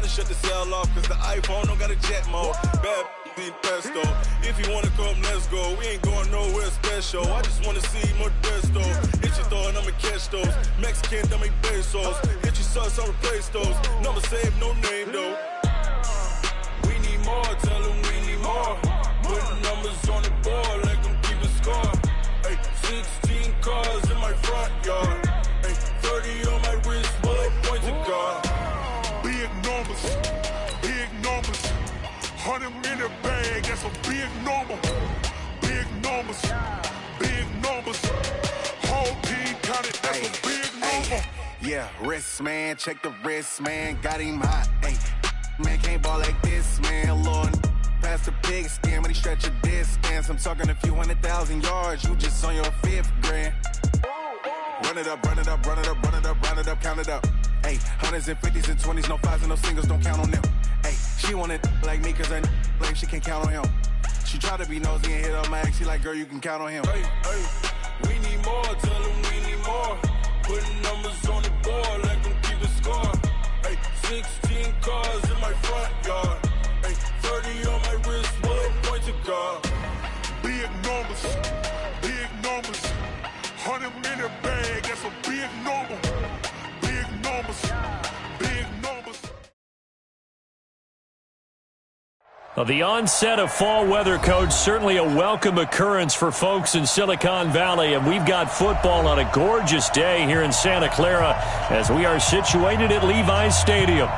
shut the cell off, cause the iPhone don't got a jet mode. Bad in pesto. If you wanna come, let's go. We ain't going nowhere special. I just wanna see Modesto. Hit your throw and I'ma catch those. Mexican, don't make pesos. Hit your sus, I'll replace those. Number save, no name though. We need more, tell them we need more. Putting numbers on the board, like them keep a score. Ay, 16 cars in my front yard. Ay, 30 on my wrist, bullet points to God. Big numbers, big numbers. 100 in the bag, that's a big number. Big numbers, big numbers. Whole team counted, that's a big number. Yeah, wrist man, check the wrist man, got him hot. Ay, man can't ball like this, man. Lord, past the pig skin, but he stretch a distance. I'm talking a few 100,000 yards, you just on your 5th grand. Run it up, run it up, run it up, run it up, round it up, count it up. Ay, hundreds and 50s and 20s, no 5s and no singles, don't count on them. Ay, she want it like me, cause her like she can't count on him. She try to be nosy and hit on my ex, she like, girl, you can count on him. Hey, hey, we need more, tell them we need more. Putting numbers on the board, like them keep a score. Hey, 16 cars in my front yard. Hey, 30 on my wrist, bullet point to God. Big numbers, big numbers. 100 in the bag, that's a big number. Big numbers, big numbers. Well, the onset of fall weather, Coach, certainly a welcome occurrence for folks in Silicon Valley, and we've got football on a gorgeous day here in Santa Clara as we are situated at Levi's Stadium.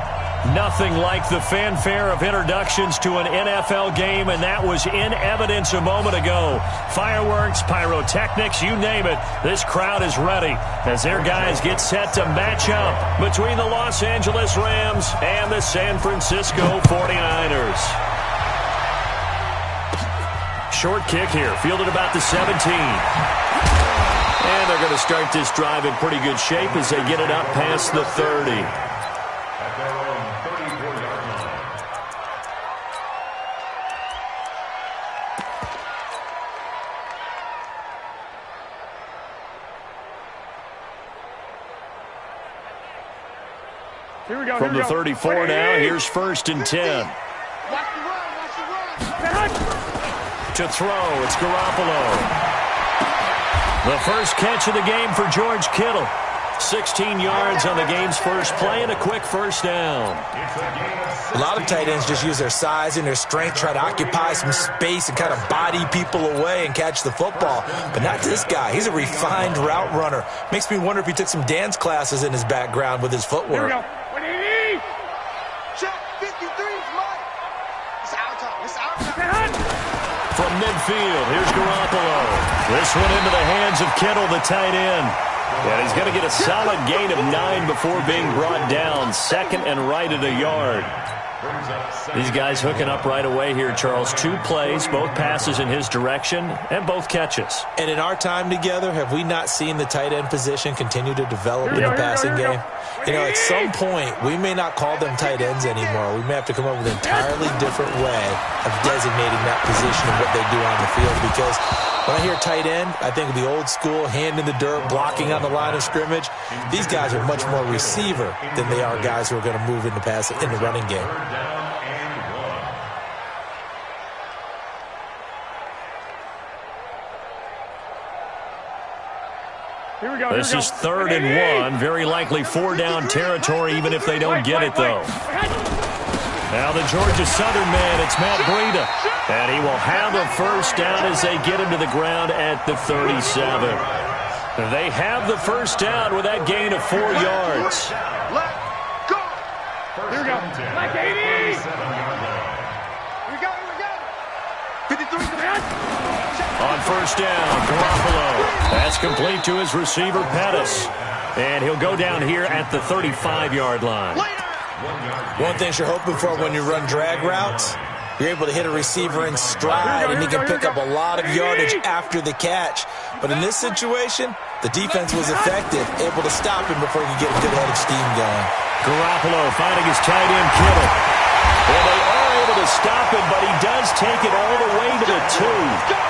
Nothing like the fanfare of introductions to an NFL game, and that was in evidence a moment ago. Fireworks, pyrotechnics, you name it. This crowd is ready as their guys get set to match up between the Los Angeles Rams and the San Francisco 49ers. Short kick here, fielded about the 17. And they're going to start this drive in pretty good shape as they get it up past the 30. From the 34 now, here's 1st and 10. To throw, it's Garoppolo. The first catch of the game for George Kittle. 16 yards on the game's first play and a quick first down. A lot of tight ends just use their size and their strength, try to occupy some space and kind of body people away and catch the football. But not this guy. He's a refined route runner. Makes me wonder if he took some dance classes in his background with his footwork. Here we go. Check 53 is mine. It's our time. It's our time. From midfield, here's Garoppolo. This one into the hands of Kittle, the tight end. And he's going to get a solid gain of 9 before being brought down. Second and right at a yard. These guys hooking up right away here, Charles. 2 plays, both passes in his direction, and both catches. And in our time together, have we not seen the tight end position continue to develop in the passing game? You know, at some point, we may not call them tight ends anymore. We may have to come up with an entirely different way of designating that position and what they do on the field. Because when I hear tight end, I think of the old school, hand in the dirt, blocking on the line of scrimmage. These guys are much more receiver than they are guys who are going to move in the running game. This is 3rd and 1. Very likely 4-down territory, even if they don't get it, though. Now the Georgia Southern man, it's Matt Breida. And he will have a first down as they get him to the ground at the 37. They have the first down with that gain of 4 yards. Let's go. Here we go. Like 80. Here we go. 53. On first down, Garoppolo. That's complete to his receiver, Pettis. And he'll go down here at the 35-yard line. One thing you're hoping for when you run drag routes, you're able to hit a receiver in stride, and he can pick up a lot of yardage after the catch. But in this situation, the defense was effective, able to stop him before he could get a good head of steam going. Garoppolo finding his tight end, Kittle. And they are able to stop him, but he does take it all the way to the 2.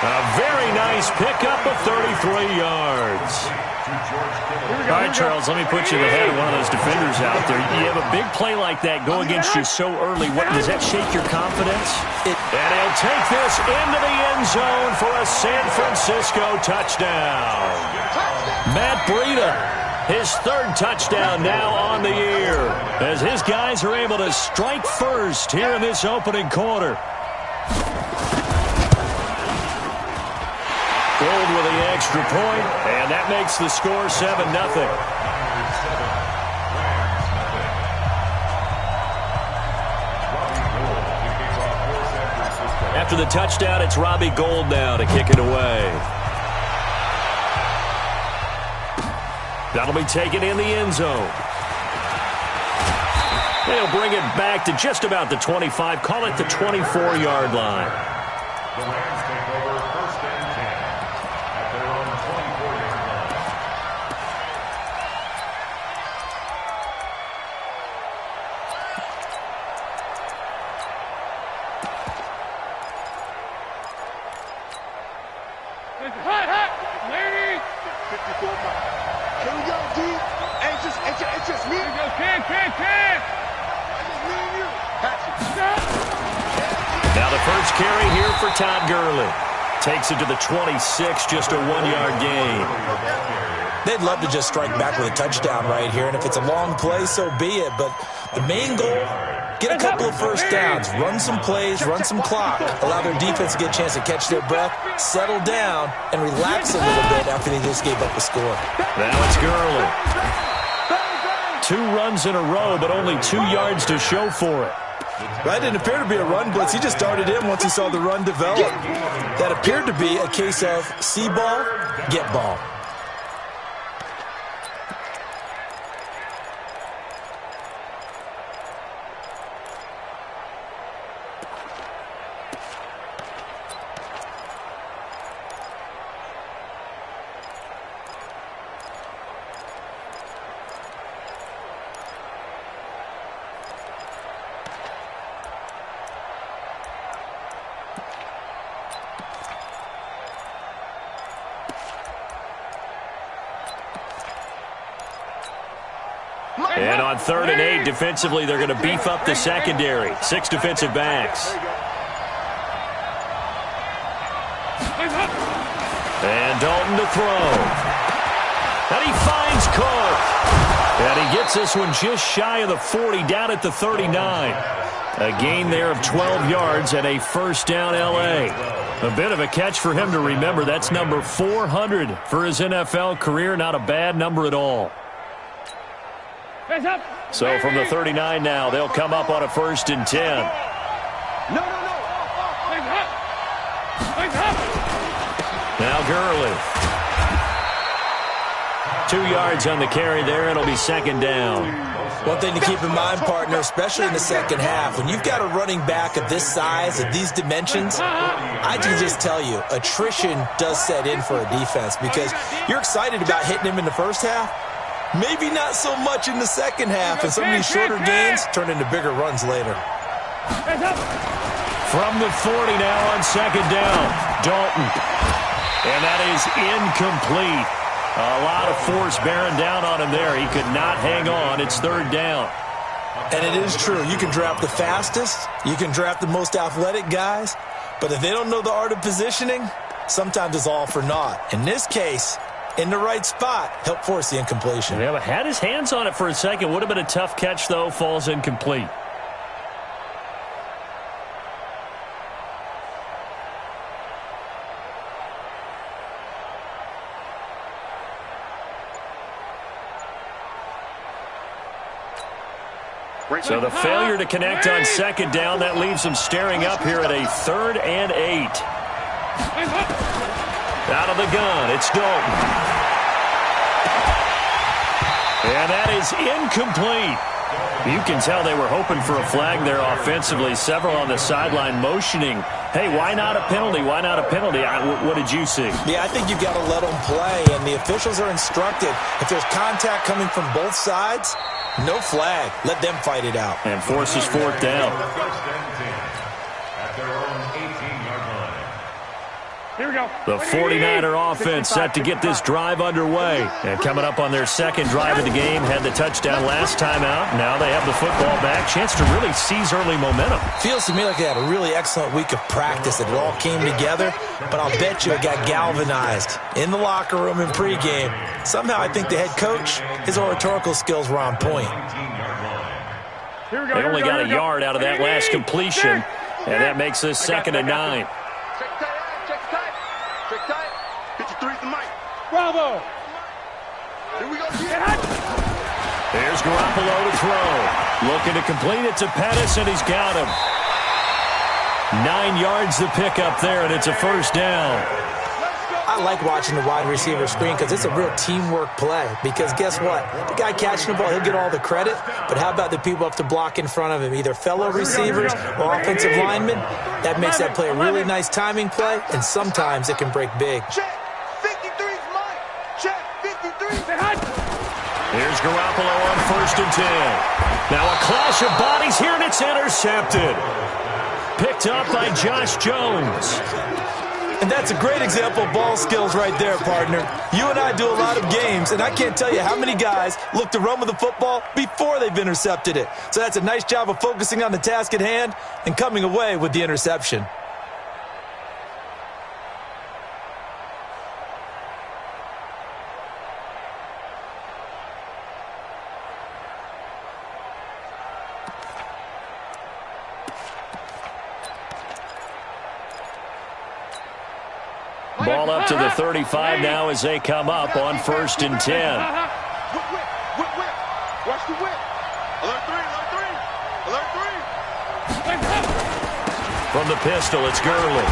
A very nice pickup of 33 yards. All right, Charles, let me put you in the head of one of those defenders out there. You have a big play like that go against you so early. Does that shake your confidence? And he'll take this into the end zone for a San Francisco touchdown. Matt Breida, his third touchdown now on the year, as his guys are able to strike first here in this opening quarter. Gold with the extra point, and that makes the score 7-0. After the touchdown, it's Robbie Gould now to kick it away. That'll be taken in the end zone. They'll bring it back to just about the 25, call it the 24-yard line. The Rams take over first and 10 at their own 24-yard line. Ladies! 54 miles. Here we go, D. Hey, it's just me. Here we go, kid. It's just me and you. Now the first carry here for Todd Gurley. Takes it to the 26, just a 1-yard gain. They'd love to just strike back with a touchdown right here, and if it's a long play, so be it. But the main goal, get a couple of first downs, run some plays, run some clock, allow their defense to get a chance to catch their breath, settle down, and relax a little bit after they just gave up the score. Now it's Gurley. 2 runs in a row, but only 2 yards to show for it. That didn't appear to be a run blitz. He just darted in once he saw the run develop. That appeared to be a case of see ball, get ball. And on 3rd and 8, defensively, they're going to beef up the secondary. 6 defensive backs. And Dalton to throw. And he finds Cook. And he gets this one just shy of the 40, down at the 39. A gain there of 12 yards and a first down L.A. A bit of a catch for him to remember. That's number 400 for his NFL career. Not a bad number at all. So from the 39 now, they'll come up on a 1st and 10. Now Gurley. 2 yards on the carry there. It'll be 2nd down. One thing to keep in mind, partner, especially in the second half, when you've got a running back of this size, of these dimensions, I can just tell you, attrition does set in for a defense because you're excited about hitting him in the first half. Maybe not so much in the second half, and some of these shorter gains turn into bigger runs later. From the 40 now on 2nd down, Dalton. And that is incomplete. A lot of force bearing down on him there. He could not hang on. It's 3rd down. And it is true. You can draft the fastest. You can draft the most athletic guys. But if they don't know the art of positioning, sometimes it's all for naught. In this case, in the right spot, help force the incompletion. Yeah, but had his hands on it for a second. Would have been a tough catch, though. Falls incomplete. So the failure to connect on 2nd down, that leaves them staring up here at a 3rd and 8. Out of the gun, it's Dalton. And that is incomplete. You can tell they were hoping for a flag there offensively. Several on the sideline motioning, hey, why not a penalty? Why not a penalty? What did you see? Yeah, I think you've got to let them play, and the officials are instructed. If there's contact coming from both sides, no flag. Let them fight it out. And forces 4th down. First and 10 at their own 18-yard line. The 49er offense set to get this drive underway. And coming up on their second drive of the game, had the touchdown last time out. Now they have the football back. Chance to really seize early momentum. Feels to me like they had a really excellent week of practice. That it all came together. But I'll bet you it got galvanized in the locker room in pregame. Somehow I think the head coach, his oratorical skills were on point. They only got a yard out of that last completion. And that makes this 2nd and 9. Bravo! Here we go. Here's Garoppolo to throw. Looking to complete it to Pettis, and he's got him. 9 yards to pick up there, and it's a first down. I like watching the wide receiver screen because it's a real teamwork play. Because guess what? The guy catching the ball, he'll get all the credit. But how about the people up to block in front of him, either fellow receivers or offensive linemen? That makes that play a really nice timing play, and sometimes it can break big. Here's Garoppolo on 1st and 10. Now a clash of bodies here, and it's intercepted. Picked up by Josh Jones. And that's a great example of ball skills right there, partner. You and I do a lot of games, and I can't tell you how many guys look to run with the football before they've intercepted it. So that's a nice job of focusing on the task at hand and coming away with the interception. Ball up to the 35 now as they come up on 1st and 10. Whip. Watch the whip. Alert 3. From the pistol, it's Gurley.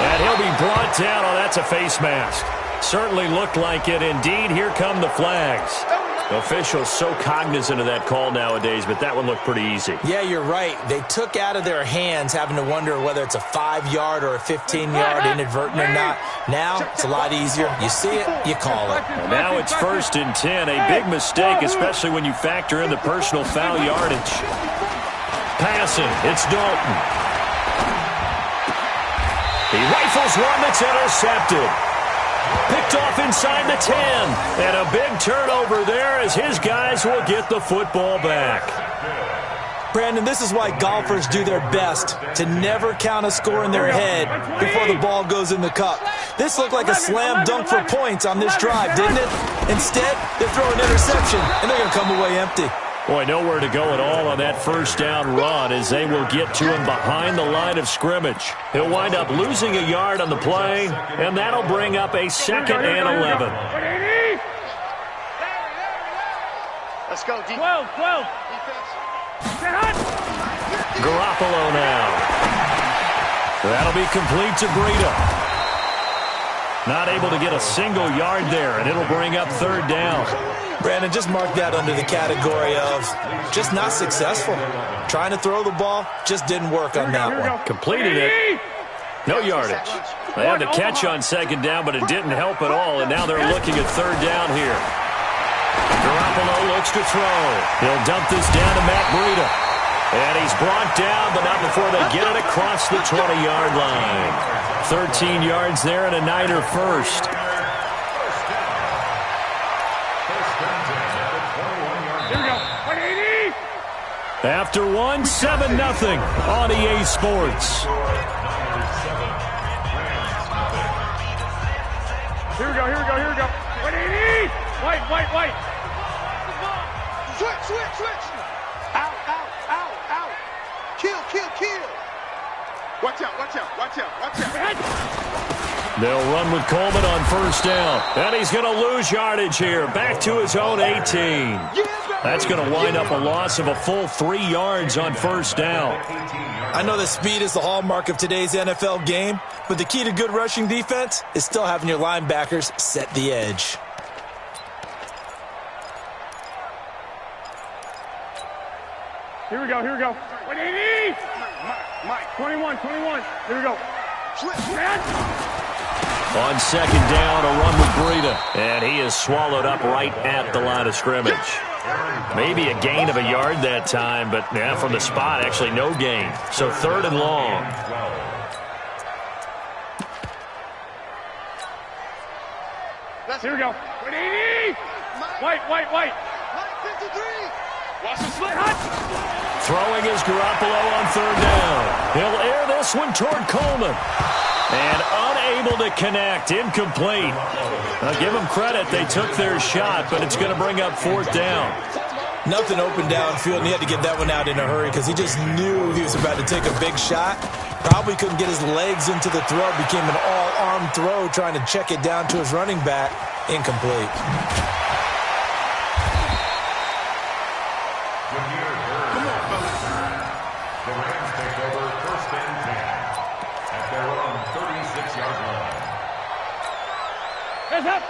And he'll be brought down. Oh, that's a face mask. Certainly looked like it. Indeed, here come the flags. Officials so cognizant of that call nowadays, but that one looked pretty easy. Yeah, you're right. They took out of their hands having to wonder whether it's a 5-yard or a 15-yard inadvertent or not. Now, it's a lot easier. You see it, you call it. And now it's 1st and 10. A big mistake, especially when you factor in the personal foul yardage. Passing, it's Dalton. He rifles one that's intercepted. Picked off inside the 10. And a big turnover there as his guys will get the football back. Brandon, this is why golfers do their best to never count a score in their head before the ball goes in the cup. This looked like a slam dunk for points on this drive, didn't it? Instead, they throw an interception, and they're going to come away empty. Boy, nowhere to go at all on that first down run as they will get to him behind the line of scrimmage. He'll wind up losing a yard on the play, and that'll bring up a 2nd and 11. Let's go, D. 12. Garoppolo now. That'll be complete to Breida. Not able to get a single yard there, and it'll bring up 3rd down. Brandon, just mark that under the category of just not successful. Trying to throw the ball, just didn't work on that one. Completed it. No yardage. They had the catch on 2nd down, but it didn't help at all, and now they're looking at 3rd down here. Garoppolo looks to throw. He'll dump this down to Matt Breida. And he's brought down, but not before they get it across the 20-yard line. 13 yards there and a Niner first. After one, 7-0 on EA Sports. Here we go. 180! White. Switch. Out. Kill. Watch out. They'll run with Coleman on 1st down. And he's going to lose yardage here. Back to his own 18. That's going to wind up a loss of a full 3 yards on 1st down. I know that speed is the hallmark of today's NFL game, but the key to good rushing defense is still having your linebackers set the edge. Here we go. 180! Mike. 21. Here we go. On 2nd down, a run with Breida. And he is swallowed up right at the line of scrimmage. Maybe a gain of a yard that time, but from the spot, actually no gain. So 3rd and long. Here we go. 180. White. Watch the slit. Throwing is Garoppolo on third down. He'll air this one toward Coleman. And unable to connect. Incomplete. I'll give them credit. They took their shot, but it's going to bring up fourth down. Nothing open downfield, and he had to get that one out in a hurry because he just knew he was about to take a big shot. Probably couldn't get his legs into the throw. Became an all-arm throw trying to check it down to his running back. Incomplete. Come on, fellas. The Rams take over first and 10 at their own 36-yard line.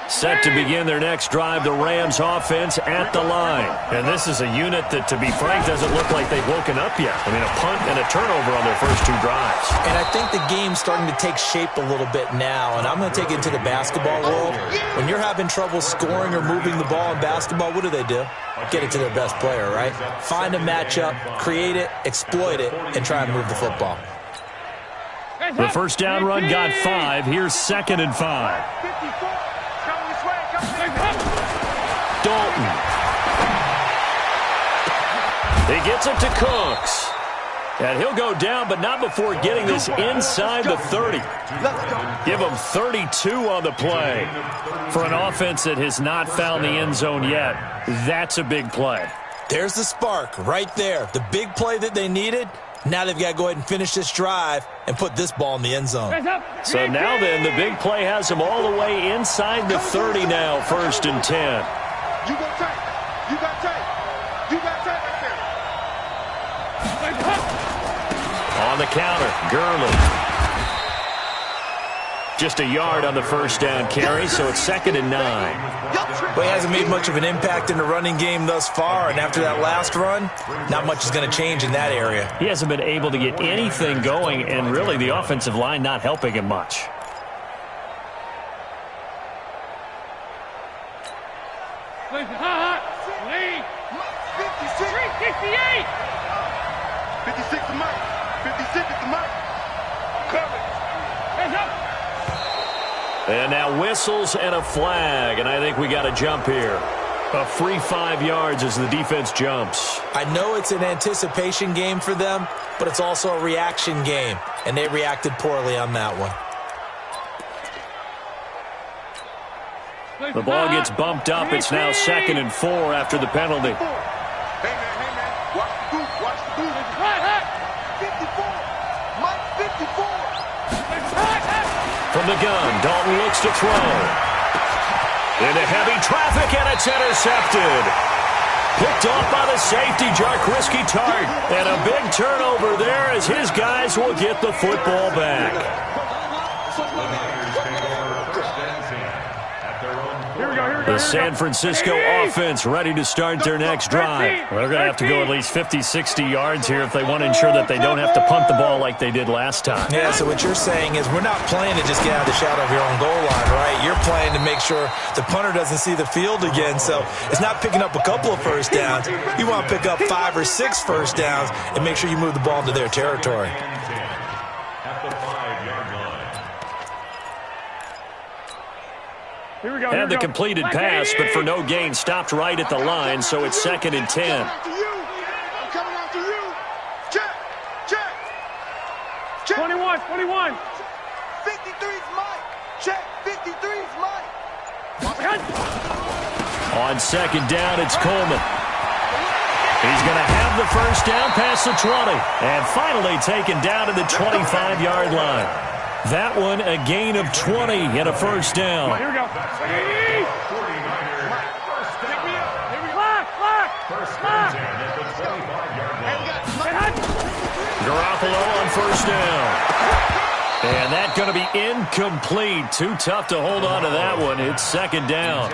Set to begin their next drive, the Rams offense at the line. And this is a unit that, to be frank, doesn't look like they've woken up yet. I mean, a punt and a turnover on their first two drives. And I think the game's starting to take shape a little bit now, and I'm going to take it into the basketball world. When you're having trouble scoring or moving the ball in basketball, what do? Get it to their best player, right? Find a matchup, create it, exploit it, and try and move the football. The first down run got 5. Here's 2nd and 5. Dalton. He gets it to Cooks. And he'll go down, but not before getting this inside the 30. Give him 32 on the play. For an offense that has not found the end zone yet, that's a big play. There's the spark right there. The big play that they needed. Now they've got to go ahead and finish this drive and put this ball in the end zone. So now then, the big play has them all the way inside the 30 now, 1st and 10. You got tight. You got tight. You got tight right there. On the counter, Gurley. Just a yard on the first down carry, so it's 2nd and 9. But he hasn't made much of an impact in the running game thus far, and after that last run, not much is going to change in that area. He hasn't been able to get anything going, and really the offensive line not helping him much. Lead. 368. 56 to Mike. 56 to Mike. Cover. Hands up. And now whistles and a flag, and I think we got a jump here. A free 5 yards as the defense jumps. I know it's an anticipation game for them, but it's also a reaction game, and they reacted poorly on that one. The ball gets bumped up. It's now 2nd and 4 after the penalty. Hey, man. Watch the boot. Watch the boot. 54. Mike, 54. From the gun, Dalton looks to throw. Into heavy traffic, and it's intercepted. Picked off by the safety, Jarquiski Tart. And a big turnover there as his guys will get the football back. The San Francisco offense ready to start their next drive. They're going to have to go at least 50, 60 yards here if they want to ensure that they don't have to punt the ball like they did last time. Yeah, so what you're saying is we're not playing to just get out of the shadow of your own goal line, right? You're playing to make sure the punter doesn't see the field again. So it's not picking up a couple of first downs. You want to pick up 5 or 6 first downs and make sure you move the ball into their territory. Had the completed pass, but for no gain, stopped right at the line, so it's 2nd and 10. I'm coming after you. Check. 21. 53's Mike. Check. 53's Mike. On 2nd down, it's Coleman. He's going to have the first down past the 20, and finally taken down to the 25-yard line. That one, a gain of 20 and a first down. Here we go. Garoppolo on first down. And that's going to be incomplete. Too tough to hold on to that one. It's 2nd down.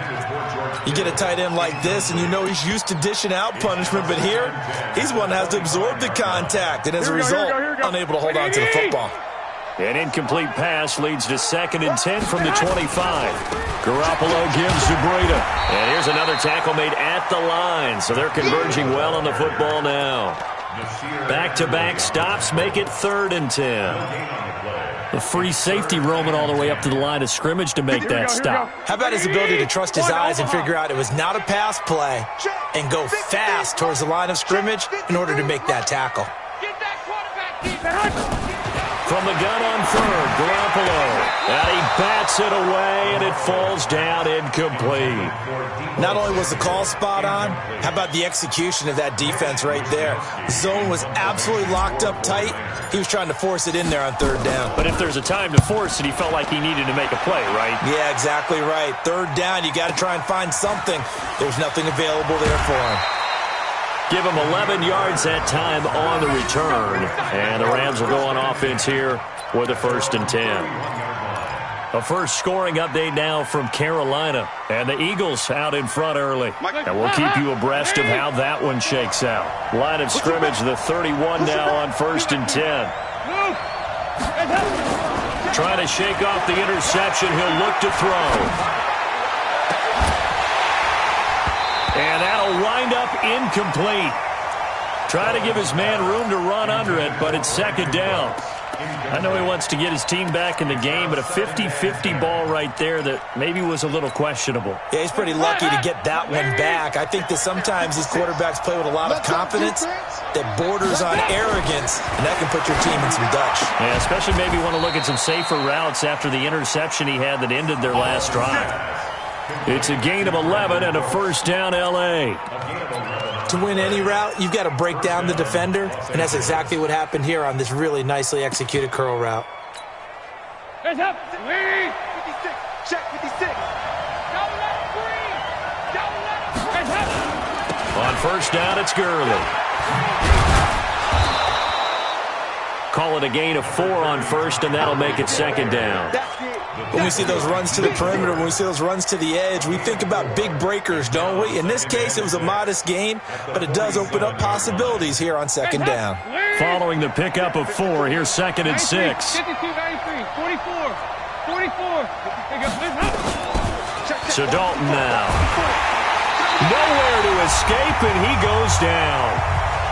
You get a tight end like this, and you know he's used to dishing out punishment, but here, he's one that has to absorb the contact, and as a result, unable to hold on to the football. An incomplete pass leads to 2nd and 10 from the 25. Garoppolo gives to Breida. And here's another tackle made at the line, so they're converging well on the football now. Back-to-back stops make it 3rd and 10. The free safety roaming all the way up to the line of scrimmage to make that stop. How about his ability to trust his eyes and figure out it was not a pass play and go fast towards the line of scrimmage in order to make that tackle. From the gun on 3rd, Garoppolo. And he bats it away, and it falls down incomplete. Not only was the call spot on, how about the execution of that defense right there? The zone was absolutely locked up tight. He was trying to force it in there on 3rd down. But if there's a time to force it, he felt like he needed to make a play, right? Yeah, exactly right. 3rd down, you got to try and find something. There's nothing available there for him. Give him 11 yards that time on the return. And the Rams will go on offense here with a 1st and 10. A first scoring update now from Carolina. And the Eagles out in front early. And we'll keep you abreast of how that one shakes out. Line of scrimmage, the 31 now on 1st and 10. Trying to shake off the interception. He'll look to throw. And that'll wind up incomplete. Try to give his man room to run under it, but it's 2nd down. I know he wants to get his team back in the game, but a 50-50 ball right there that maybe was a little questionable. Yeah, he's pretty lucky to get that one back. I think that sometimes these quarterbacks play with a lot of confidence that borders on arrogance, and that can put your team in some Dutch. Yeah, especially maybe want to look at some safer routes after the interception he had that ended their last drive. It's a gain of 11 and a 1st down, L.A. To win any route, you've got to break down the defender, and that's exactly what happened here on this really nicely executed curl route. Hands up. 56. Check 56. On 1st down, it's Gurley. Call it a gain of 4 on 1st, and that'll make it 2nd down. When we see those runs to the perimeter, when we see those runs to the edge, we think about big breakers, don't we? In this case, it was a modest gain, but it does open up possibilities here on 2nd down. Following the pickup of 4, here's 2nd and 6. 52, 93, 44, 44. So Dalton now. Nowhere to escape, and he goes down.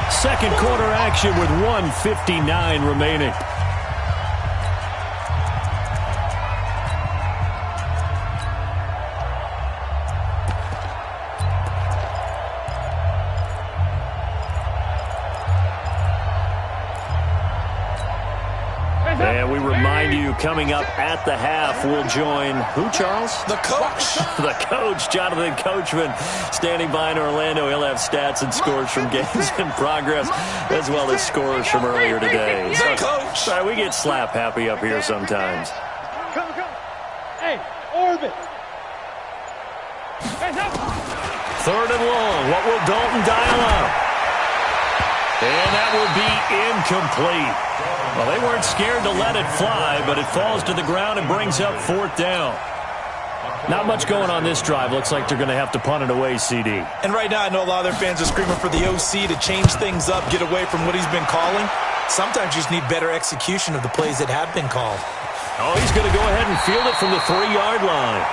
2nd quarter action with 1:59 remaining. And we remind you, coming up at the half, we'll join who, Charles? The coach. The coach, Jonathan Coachman, standing by in Orlando. He'll have stats and scores from games in progress, as well as scores from earlier today. The coach. Sorry, we get slap happy up here sometimes. Come. Hey, orbit. Hands up. 3rd and long. What will Dalton dial up? And that will be incomplete. Well, they weren't scared to let it fly, but it falls to the ground and brings up 4th down. Not much going on this drive. Looks like they're going to have to punt it away, CD. And right now, I know a lot of their fans are screaming for the OC to change things up, get away from what he's been calling. Sometimes you just need better execution of the plays that have been called. Oh, he's going to go ahead and field it from the 3-yard line.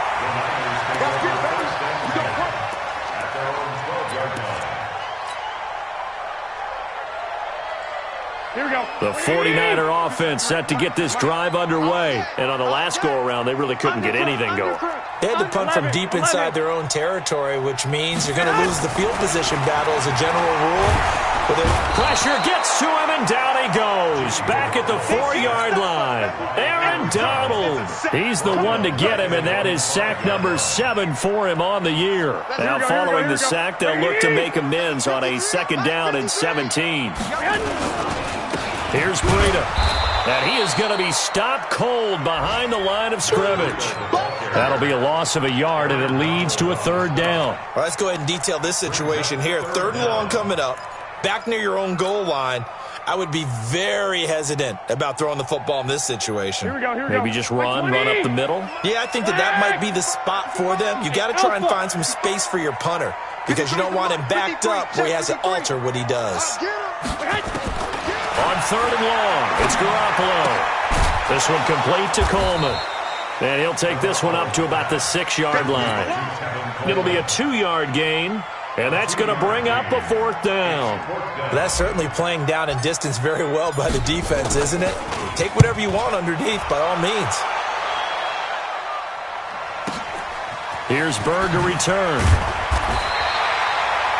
Here we go. The 49er offense set to get this drive underway. And on the last go-around, they really couldn't get anything going. They had to punt from deep inside their own territory, which means you're going to lose the field position battle as a general rule. Pressure gets to him, and down he goes. Back at the 4-yard line. Aaron Donald. He's the one to get him, and that is sack number 7 for him on the year. Now, following the sack, they'll look to make amends on a 2nd down and 17. Here's Breida. And he is going to be stopped cold behind the line of scrimmage. That'll be a loss of a yard, and it leads to a 3rd down. All right, let's go ahead and detail this situation here. 3rd and long coming up. Back near your own goal line. I would be very hesitant about throwing the football in this situation. Here we go. Maybe just run up the middle. Yeah, I think that might be the spot for them. You got to try and find some space for your punter because you don't want him backed up where he has to alter what he does. On 3rd and long, it's Garoppolo. This one complete to Coleman. And he'll take this one up to about the 6-yard line. It'll be a 2-yard gain. And that's going to bring up a 4th down. That's certainly playing down and distance very well by the defense, isn't it? Take whatever you want underneath, by all means. Here's Bird to return.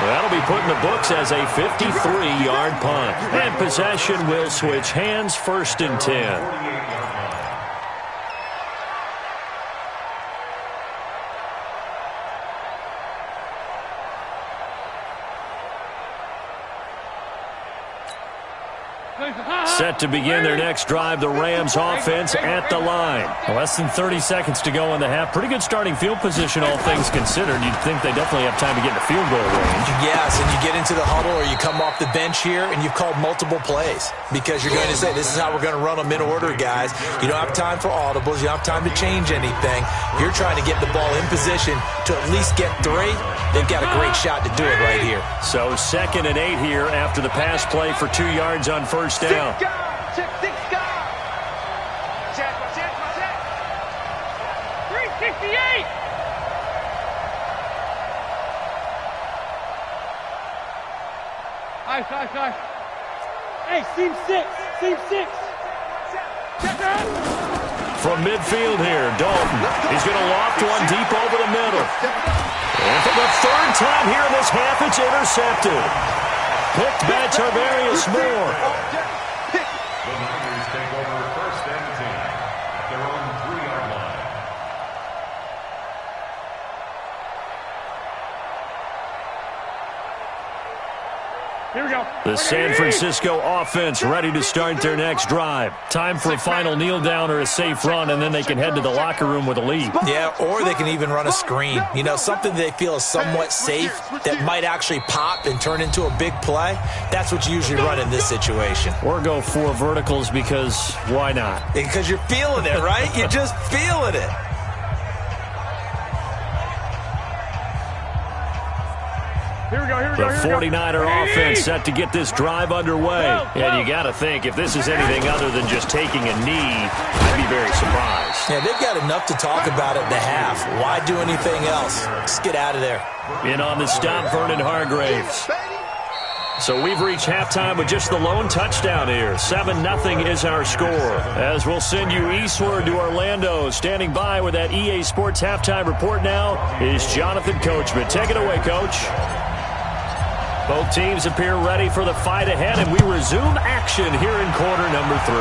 That'll be put in the books as a 53-yard punt. And possession will switch hands, 1st and 10. Set to begin their next drive, the Rams offense at the line. Less than 30 seconds to go in the half. Pretty good starting field position, all things considered. You'd think they definitely have time to get in the field goal range. Yes, and you get into the huddle or you come off the bench here and you've called multiple plays because you're going to say, this is how we're going to run them in order, guys. You don't have time for audibles. You don't have time to change anything. You're trying to get the ball in position to at least get 3. They've got a great shot to do it right here. So 2nd and 8 here after the pass play for 2 yards on 1st down. Check 6 guard. Check. 368. Ice. Hey, seam 6. From midfield here, Dalton. He's going to loft one deep over the middle. And for the 3rd time here in this half, it's intercepted. Picked by Tarvarius Moore. The Niners take over 1st and 10 at their own 3-yard line. Here we go. The San Francisco offense ready to start their next drive. Time for a final kneel down or a safe run, and then they can head to the locker room with a lead. Yeah, or they can even run a screen. You know, something they feel is somewhat safe that might actually pop and turn into a big play. That's what you usually run in this situation. Or go 4 verticals because why not? Because you're feeling it, right? You're just feeling it. Here we go. The 49er offense set to get this drive underway. And you got to think, if this is anything other than just taking a knee, I'd be very surprised. Yeah, they've got enough to talk about at the half. Why do anything else? Just get out of there. In on the stop, Vernon Hargraves. So we've reached halftime with just the lone touchdown here. 7-0 is our score. As we'll send you eastward to Orlando. Standing by with that EA Sports halftime report now is Jonathan Coachman. Take it away, Coach. Both teams appear ready for the fight ahead, and we resume action here in quarter number 3.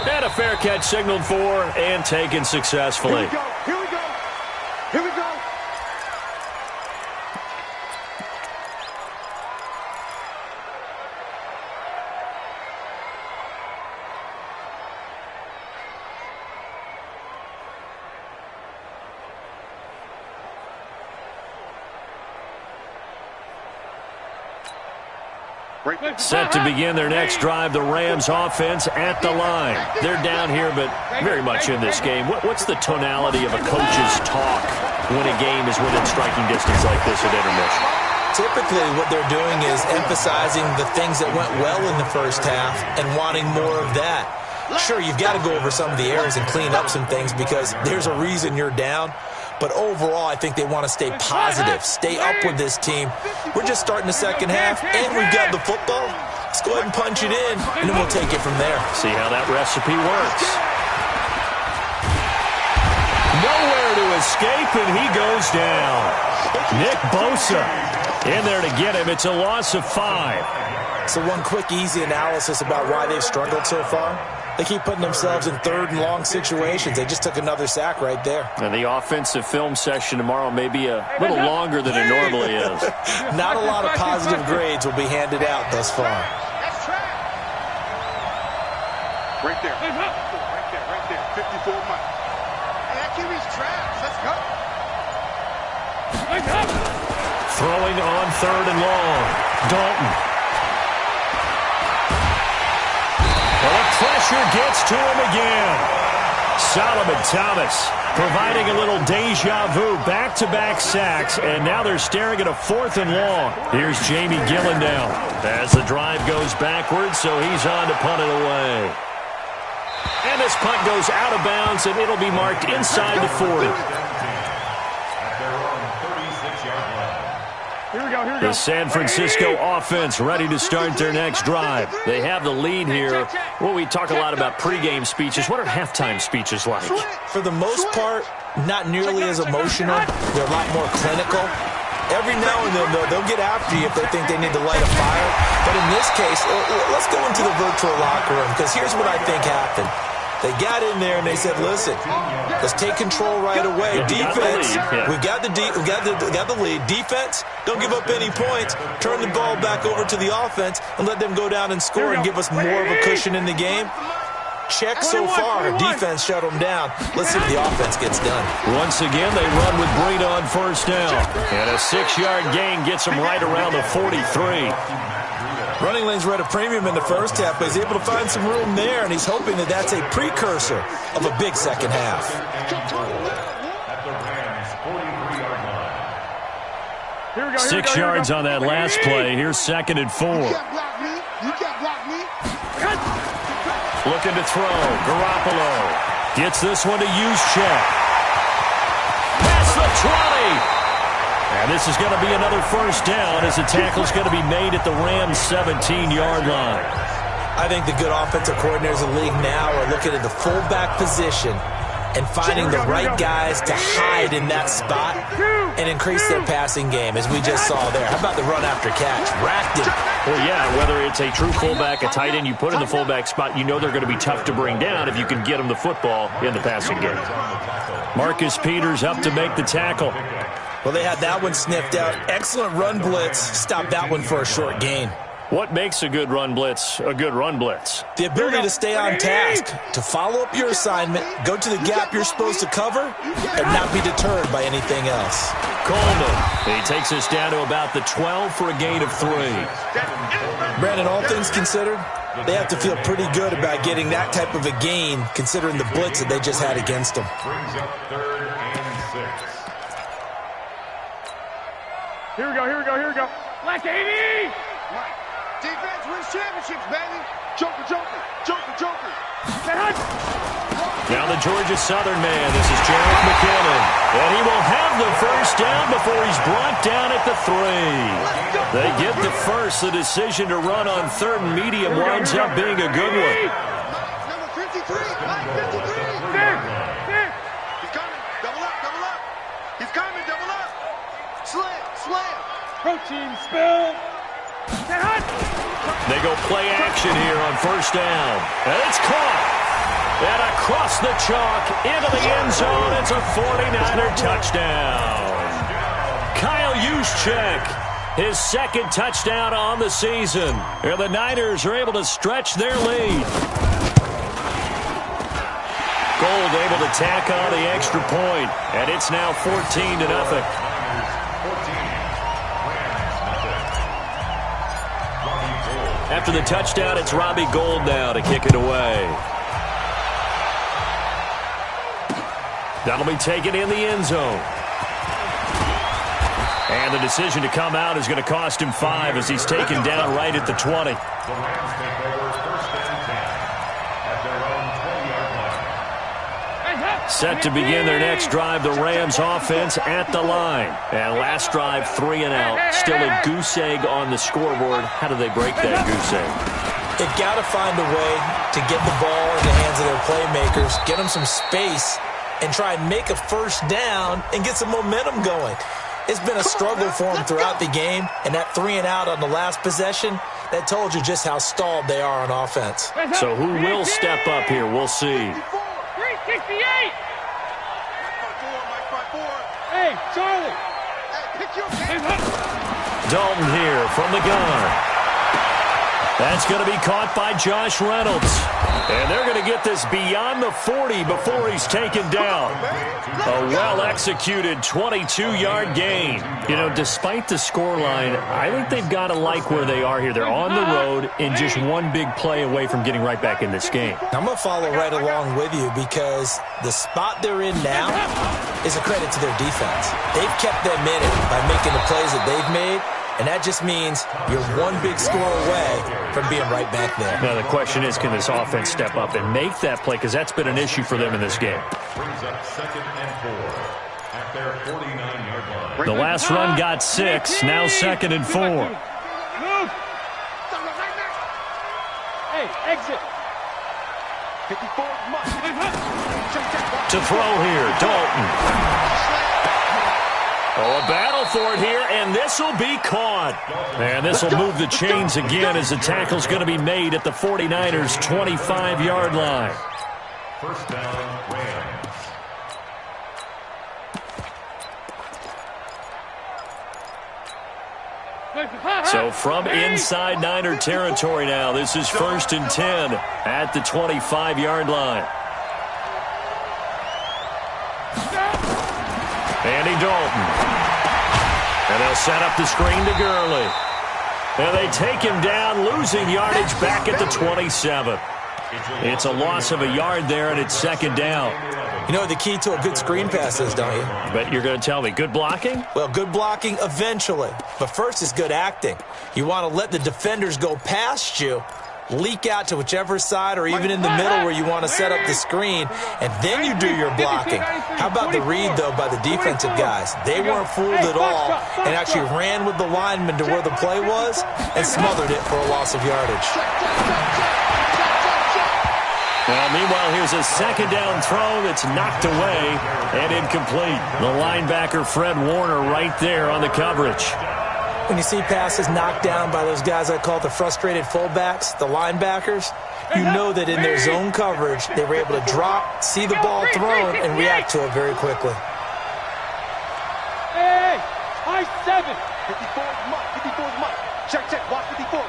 And a fair catch signaled for and taken successfully. Here we go. Set to begin their next drive, the Rams offense at the line. They're down here, but very much in this game. What's the tonality of a coach's talk when a game is within striking distance like this at intermission? Typically, what they're doing is emphasizing the things that went well in the first half and wanting more of that. Sure, you've got to go over some of the errors and clean up some things because there's a reason you're down. But overall, I think they want to stay positive, stay up with this team. We're just starting the second half, and we've got the football. Let's go ahead and punch it in, and then we'll take it from there. See how that recipe works. Nowhere to escape, and he goes down. Nick Bosa in there to get him. It's a loss of 5. So one quick, easy analysis about why they've struggled so far. They keep putting themselves in 3rd and long situations. They just took another sack right there. And the offensive film session tomorrow may be a little longer than it normally is. Not a lot of positive grades will be handed out thus far. Right there. 54 miles. Hey, that QB's trash. Let's go. Throwing on 3rd and long. Dalton. Well, the pressure gets to him again. Solomon Thomas providing a little deja vu. Back-to-back sacks, and now they're staring at a 4th and long. Here's Jamie Gillen now as the drive goes backwards, so he's on to punt it away. And this punt goes out of bounds, and it'll be marked inside the 40. At their own 36-yard line. The San Francisco offense ready to start their next drive. They have the lead here. Well, we talk a lot about pregame speeches. What are halftime speeches like? For the most part, not nearly as emotional. They're a lot more clinical. Every now and then, though, they'll get after you if they think they need to light a fire. But in this case, let's go into the virtual locker room, because here's what I think happened. They got in there and they said, listen, let's take control right away. Defense, we've got the lead. Defense, don't give up any points. Turn the ball back over to the offense and let them go down and score and give us more of a cushion in the game. Check so far. Defense shut them down. Let's see what the offense gets done. Once again, they run with Breida on first down. And a 6-yard gain gets them right around the 43. Running lanes were at a premium in the first half, but he's able to find some room there, and he's hoping that that's a precursor of a big second half. At the Rams' 43-yard line. 6 yards on that last play. Here's 2nd and 4. Looking to throw. Garoppolo gets this one to Juszczyk. Past the 20. And this is going to be another first down as the tackle's going to be made at the Rams' 17-yard line. I think the good offensive coordinators in the league now are looking at the fullback position and finding the right guys to hide in that spot and increase their passing game, as we just saw there. How about the run after catch? Racked it. Well, yeah, whether it's a true fullback, a tight end you put in the fullback spot, you know they're going to be tough to bring down if you can get them the football in the passing game. Marcus Peters up to make the tackle. Well, they had that one sniffed out. Excellent run blitz. Stopped that one for a short gain. What makes a good run blitz a good run blitz? The ability to stay on task, to follow up your assignment, go to the gap you're supposed to cover, and not be deterred by anything else. Coleman, he takes us down to about the 12 for a gain of 3. Brandon, all things considered, they have to feel pretty good about getting that type of a gain, considering the blitz that they just had against them. Brings up 3rd and 6. Here we go. Black 80! Defense wins championships, baby. Joker. Now the Georgia Southern man. This is Jarek McKinnon. And he will have the first down before he's brought down at the 3. They get the first. The decision to run on 3rd and medium winds up being a good one. Number 53. Mike 53. He's coming. Double up. He's coming. Double up. Slam. Protein spill. They go play action here on first down. And it's caught. And across the chalk into the end zone. It's a 49er touchdown. Kyle Juszczyk, his 2nd touchdown on the season. And the Niners are able to stretch their lead. Gold able to tack on the extra point. And it's now 14-0. After the touchdown, it's Robbie Gould now to kick it away. That'll be taken in the end zone. And the decision to come out is going to cost him 5 as he's taken down right at the 20. The Rams take over 1st and 10 at their own 20-yard line. Set to begin their next drive, the Rams offense at the line. And last drive, 3 and out. Still a goose egg on the scoreboard. How do they break that goose egg? They've got to find a way to get the ball in the hands of their playmakers, get them some space, and try and make a first down and get some momentum going. It's been a struggle for them throughout the game, and that 3 and out on the last possession, that told you just how stalled they are on offense. So who will step up here? We'll see. 368! Hey, Charlie! Hey, pick your game. Dalton here from the gun. That's going to be caught by Josh Reynolds. And they're going to get this beyond the 40 before he's taken down. A well-executed 22-yard gain. You know, despite the scoreline, I think they've got to like where they are here. They're on the road and just one big play away from getting right back in this game. I'm going to follow right along with you because the spot they're in now is a credit to their defense. They've kept them in it by making the plays that they've made. And that just means you're one big score away from being right back there. Now, the question is, can this offense step up and make that play? Because that's been an issue for them in this game. Brings up 2nd and 4 at their 49-yard line. The last run got 6, now 2nd and 4. Move. Hey, exit. 54, To throw here, Dalton. Oh, a battle for it here, and this will be caught. And this will move the chains again as the tackle's going to be made at the 49ers' 25-yard line. First down, Rams. So from inside Niner territory now, this is 1st and 10 at the 25-yard line. Andy Dalton. And they'll set up the screen to Gurley. And they take him down, losing yardage back at the 27. It's a loss of a yard there, and it's 2nd down. You know what the key to a good screen pass is, don't you? But you're going to tell me, good blocking? Well, good blocking eventually. But first is good acting. You want to let the defenders go past you, leak out to whichever side or even in the middle where you want to set up the screen, and then you do your blocking. How about the read, though, by the defensive guys? They weren't fooled at all and actually ran with the lineman to where the play was and smothered it for a loss of yardage. Well, meanwhile, here's a 2nd down throw that's knocked away and incomplete. The linebacker, Fred Warner, right there on the coverage. When you see passes knocked down by those guys I call the frustrated fullbacks, the linebackers, you know that in their zone coverage, they were able to drop, see the ball thrown, and react to it very quickly. Hey, high 7. 54 is Mike. Check. Watch 54.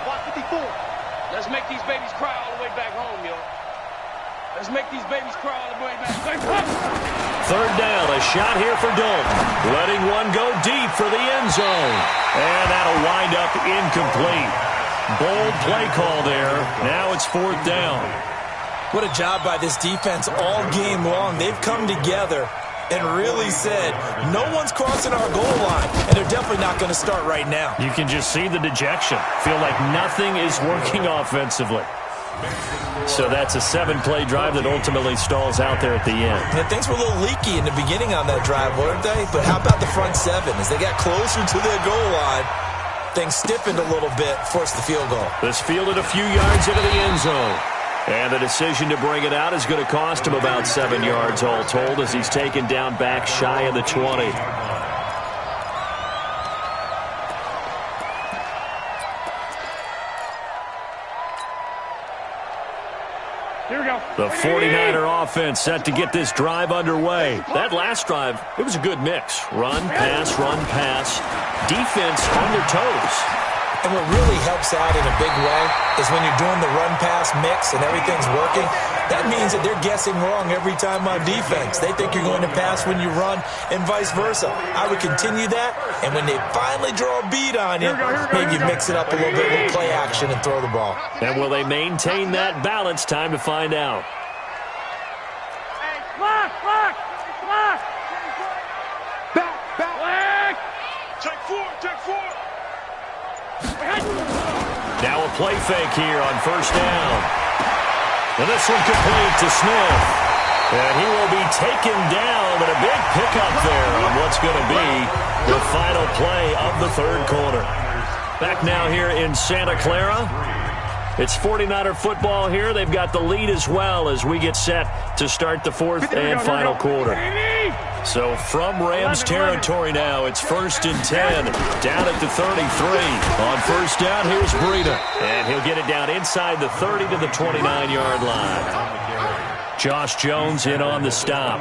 Let's make these babies cry all the way back home, yo. Let's make these babies cry all the way back home. 3rd down, a shot here for Dalton. Letting one go deep for the end zone. And that'll wind up incomplete. Bold play call there. Now it's 4th down. What a job by this defense all game long. They've come together and really said, no one's crossing our goal line, and they're definitely not going to start right now. You can just see the dejection. Feel like nothing is working offensively. So that's a 7-play drive that ultimately stalls out there at the end. And things were a little leaky in the beginning on that drive, weren't they? But how about the front 7? As they got closer to their goal line, things stiffened a little bit, forced the field goal. This fielded a few yards into the end zone. And the decision to bring it out is going to cost him about 7 yards all told as he's taken down back shy of the 20. Here we go. The 49er offense set to get this drive underway. That last drive, it was a good mix. Run, pass. Defense on their toes. And what really helps out in a big way is when you're doing the run-pass mix and everything's working, that means that they're guessing wrong every time on defense. They think you're going to pass when you run and vice versa. I would continue that, and when they finally draw a beat on you, maybe you mix it up a little bit with play action and throw the ball. And will they maintain that balance? Time to find out. Lock. Back. Check 4. Now a play fake here on 1st down. And this one complete to Smith. And he will be taken down, but a big pickup there on what's going to be the final play of the 3rd quarter. Back now here in Santa Clara. It's 49er football here. They've got the lead as well as we get set to start the 4th and final quarter. So from Rams territory now, it's 1st and 10, down at the 33. On 1st down, here's Breida. And he'll get it down inside the 30 to the 29-yard line. Josh Jones in on the stop.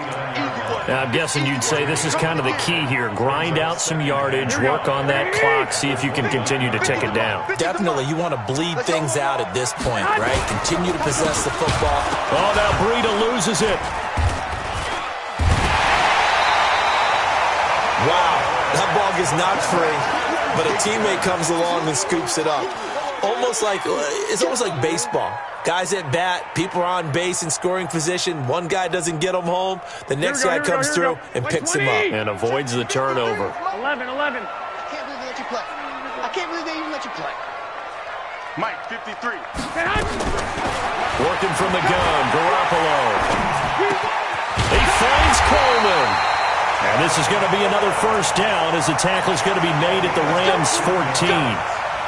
Now, I'm guessing you'd say this is kind of the key here. Grind out some yardage, work on that clock, see if you can continue to tick it down. Definitely, you want to bleed things out at this point, right? Continue to possess the football. Oh, now Breida loses it. Wow, that ball gets knocked free, but a teammate comes along and scoops it up. It's almost like baseball. Guys at bat, people are on base in scoring position. One guy doesn't get him home. The next guy comes through and picks him up. And avoids the turnover. 11. I can't believe they let you play. I can't believe they even let you play. Mike, 53. Working from the gun, Garoppolo. He finds Coleman. And this is going to be another first down as the tackle is going to be made at the Rams 14.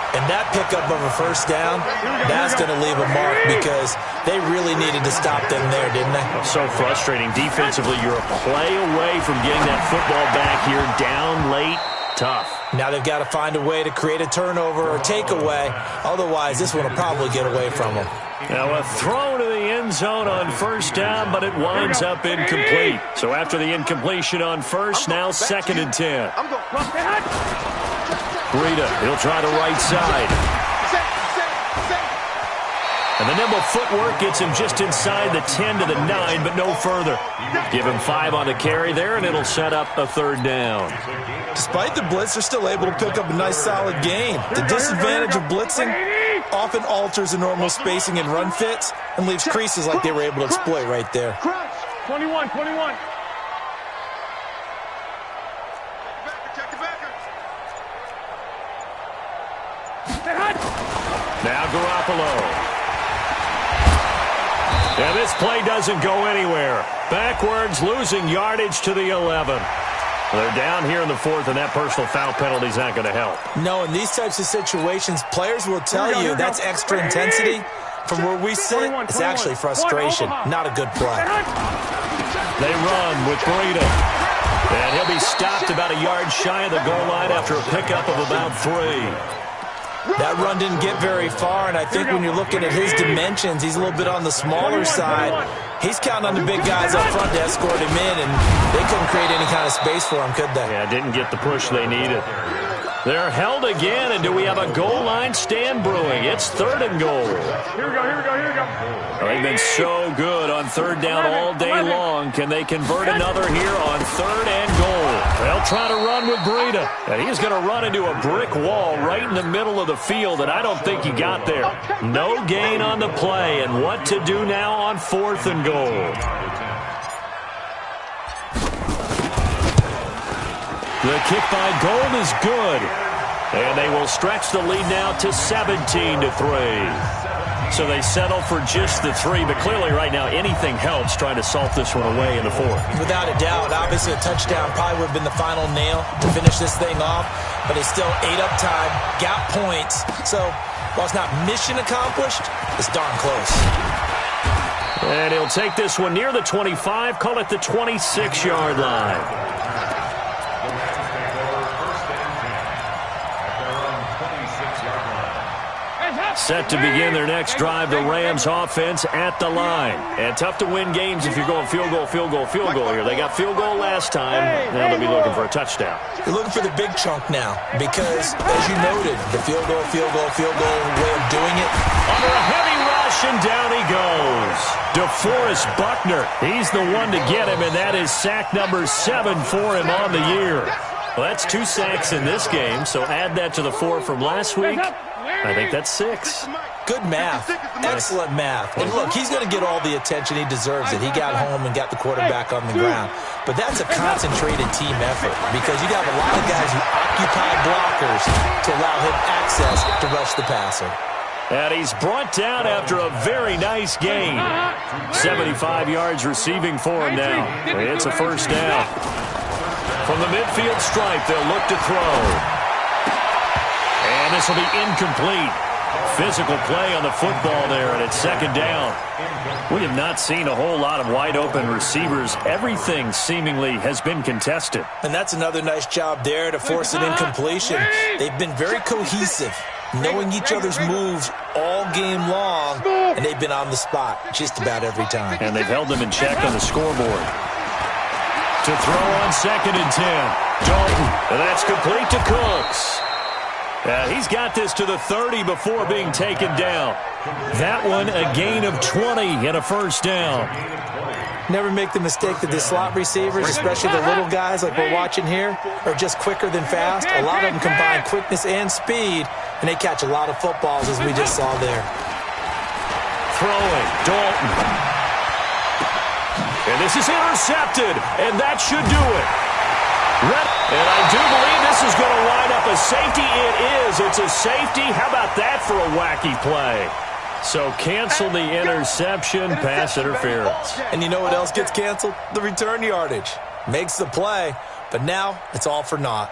And that pickup of a first down, that's going to leave a mark because they really needed to stop them there, didn't they? So frustrating. Defensively, you're a play away from getting that football back here. Down late, tough. Now they've got to find a way to create a turnover or takeaway. Otherwise, this one will probably get away from them. Now a throw to the end zone on first down, but it winds up incomplete. So after the incompletion on first, now 2nd and 10. Breida, he'll try the right side. And the nimble footwork gets him just inside the 10 to the 9, but no further. Give him 5 on the carry there, and it'll set up a 3rd down. Despite the blitz, they're still able to pick up a nice solid gain. The disadvantage of blitzing often alters the normal spacing and run fits and leaves creases like they were able to exploit right there. 21. Now Garoppolo. And this play doesn't go anywhere. Backwards, losing yardage to the 11. They're down here in the 4th, and that personal foul penalty is not going to help. No, in these types of situations, players will tell you that's extra intensity. From where we sit, it's actually frustration, not a good play. They run with Breida. And he'll be stopped about a yard shy of the goal line after a pickup of about 3. That run didn't get very far, and I think when you're looking at his dimensions, he's a little bit on the smaller side. He's counting on the big guys up front to escort him in, and they couldn't create any kind of space for him, could they? Yeah, didn't get the push they needed. They're held again, and do we have a goal line stand brewing? It's 3rd and goal. Here we go. They've been so good on 3rd down all day long. Can they convert another here on 3rd and goal? They'll try to run with Breida, and he's going to run into a brick wall right in the middle of the field, and I don't think he got there. No gain on the play, and what to do now on 4th and goal? The kick by Gold is good, and they will stretch the lead now to 17-3. So they settle for just the 3, but clearly right now anything helps trying to salt this one away in the 4th. Without a doubt, obviously a touchdown probably would have been the final nail to finish this thing off, but it's still 8 up time, got points, so while it's not mission accomplished, it's darn close. And he'll take this one near the 25, call it the 26-yard line. Set to begin their next drive, the Rams offense at the line. And tough to win games if you're going field goal here. They got field goal last time. Now they'll be looking for a touchdown. You're looking for the big chunk now because, as you noted, the field goal way of doing it. Under a heavy rush, and down he goes. DeForest Buckner, he's the one to get him, and that is sack number 7 for him on the year. Well, that's 2 sacks in this game, so add that to the 4 from last week. I think that's 6. Good math. Excellent math. And look, he's going to get all the attention he deserves it. He got home and got the quarterback on the ground. But that's a concentrated team effort because you got a lot of guys who occupy blockers to allow him access to rush the passer. And he's brought down after a very nice gain. 75 yards receiving for him now. It's a first down. From the midfield stripe, they'll look to throw. And this will be incomplete. Physical play on the football there, and it's 2nd down. We have not seen a whole lot of wide-open receivers. Everything seemingly has been contested. And that's another nice job there to force an incompletion. They've been very cohesive, knowing each other's moves all game long, and they've been on the spot just about every time. And they've held them in check on the scoreboard. To throw on 2nd and 10. Dalton, and that's complete to Cooks. He's got this to the 30 before being taken down. That one a gain of 20 and a first down. Never make the mistake that the slot receivers, especially the little guys like we're watching here, are just quicker than fast. A lot of them combine quickness and speed, and they catch a lot of footballs, as we just saw there. Throwing, Dalton. And this is intercepted, and that should do it. And I do believe this is going to wind up a safety. It is. It's a safety. How about that for a wacky play? So cancel the interception, pass interference. And you know what else gets canceled? The return yardage. makes the play, but now it's all for naught.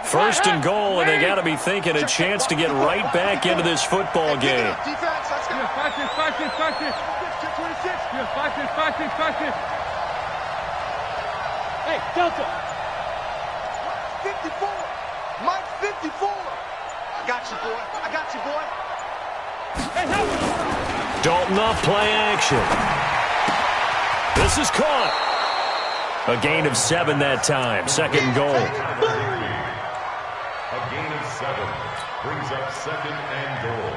First and goal, and they got to be thinking a chance to get right back into this football game. Defense, let's go. Hey, Delta. 54. Mike 54. I got you, boy. I got you, boy. Hey, help. Dalton off play action. This is caught. A gain of 7 that time. Second goal. A gain of 7 brings up second and goal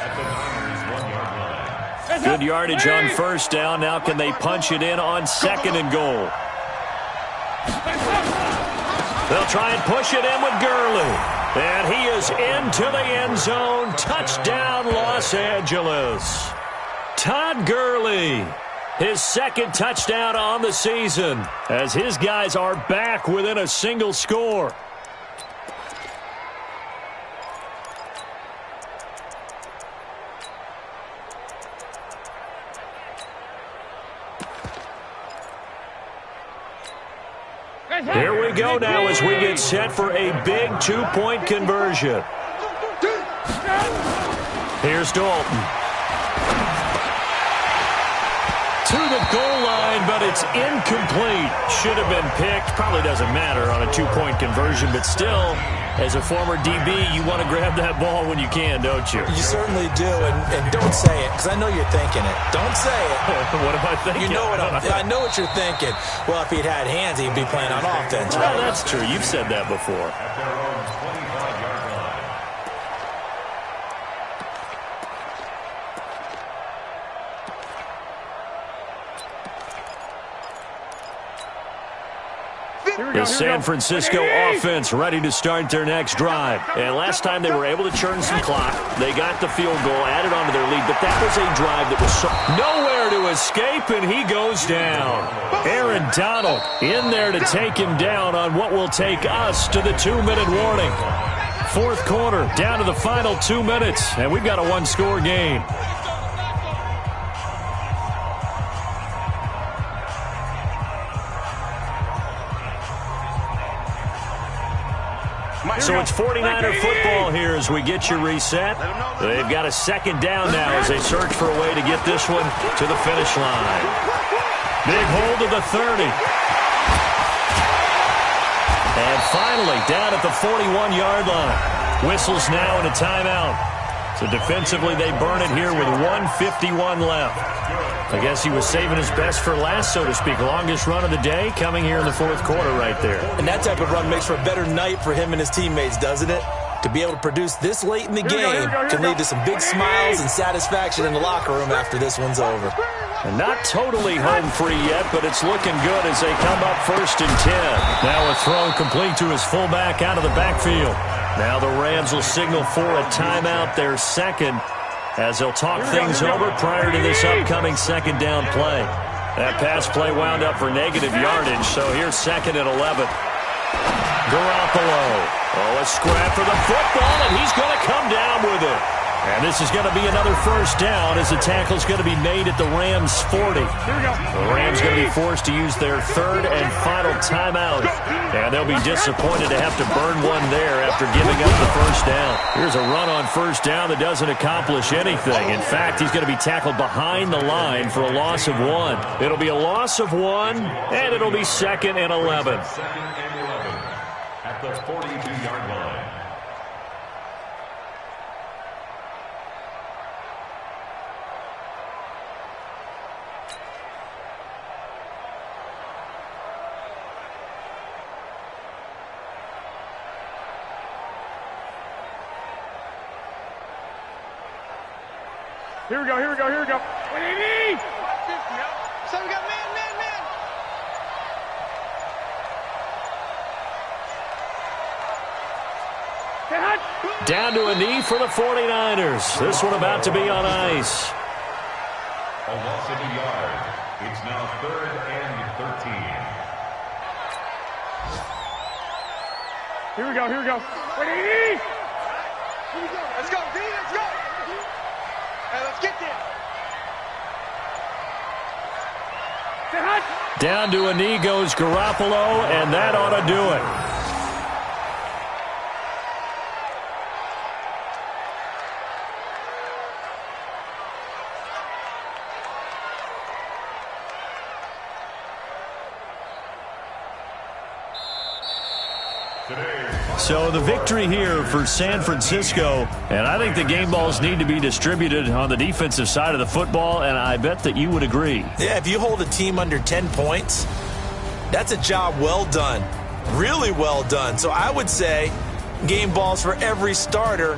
at the Niners' 1-yard line. Good yardage on first down. Now can they punch it in on second and goal? They'll try and push it in with Gurley. And he is into the end zone. Touchdown, Los Angeles. Todd Gurley, his second touchdown on the season, as his guys are back within a single score. Here we go now as we get set for a big 2-point conversion. Here's Dalton. To the goal line, but it's incomplete. Should have been picked. Probably doesn't matter on a 2-point conversion, but still, as a former DB, you want to grab that ball when you can, don't you? You certainly do, and don't say it, because I know you're thinking it. Don't say it. What am I thinking? You know what I know what you're thinking. Well, if he'd had hands, he'd be playing on offense. Well, that's true. You've said that before. At their own 25-yard line. The San Francisco offense ready to start their next drive. And last time they were able to churn some clock. They got the field goal, added on to their lead, but that was a drive that was nowhere to escape, and he goes down. Aaron Donald in there to take him down on what will take us to the 2-minute warning. Fourth quarter, down to the final 2 minutes, and we've got a one-score game. So it's 49er football here as we get you reset. They've got a second down now as they search for a way to get this one to the finish line. Big hold of the 30. And finally down at the 41-yard line. Whistles now and a timeout. So defensively they burn it here with 1:51 left. I guess he was saving his best for last, so to speak. Longest run of the day coming here in the fourth quarter right there. And that type of run makes for a better night for him and his teammates, doesn't it? To be able to produce this late in the game can lead to some big smiles and satisfaction in the locker room after this one's over. And not totally home free yet, but it's looking good as they come up 1st and 10. Now a throw complete to his fullback out of the backfield. Now the Rams will signal for a timeout, their second, as they'll talk things over prior to this upcoming second down play. That pass play wound up for negative yardage, so here's 2nd and 11. Garoppolo. Oh, a scrap for the football, and he's going to come down with it. And this is going to be another first down as the tackle's going to be made at the Rams' 40. The Rams going to be forced to use their third and final timeout. And they'll be disappointed to have to burn one there after giving up the first down. Here's a run on first down that doesn't accomplish anything. In fact, he's going to be tackled behind the line for a loss of 1. It'll be a loss of 1, and it'll be 2nd and 11. 2nd and 11 at the 42-yard line. Here we go. What do you need? So we got man. Down to a knee for the 49ers. This one about to be on ice. A loss of a yard. It's now 3rd and 13. Here we go. Wait, Let's go, D, let's go. Hey, let's get there. Down to a knee goes Garoppolo, and that ought to do it. So the victory here for San Francisco, and I think the game balls need to be distributed on the defensive side of the football, and I bet that you would agree. Yeah, if you hold a team under 10 points, that's a job well done, really well done. So I would say game balls for every starter